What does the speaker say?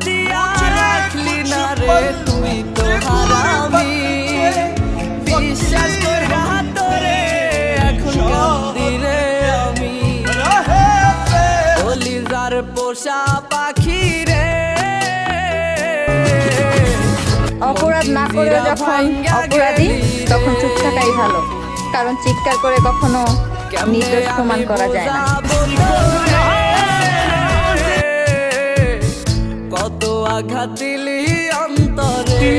দিয়া রাখলি না রে তুই তো হারামি বিশ্বাস কইরা তোরে এখন কান্দি রে আমি কলিজার পোষা পাখি রে অপরাধ না করে যখন অপরাধী তখন চুপ থাকাই ভালো, কারণ চিৎকার করে কখনো নির্দোষ প্রমাণ করা যায় না। কত আঘাত দিলি অন্তরে।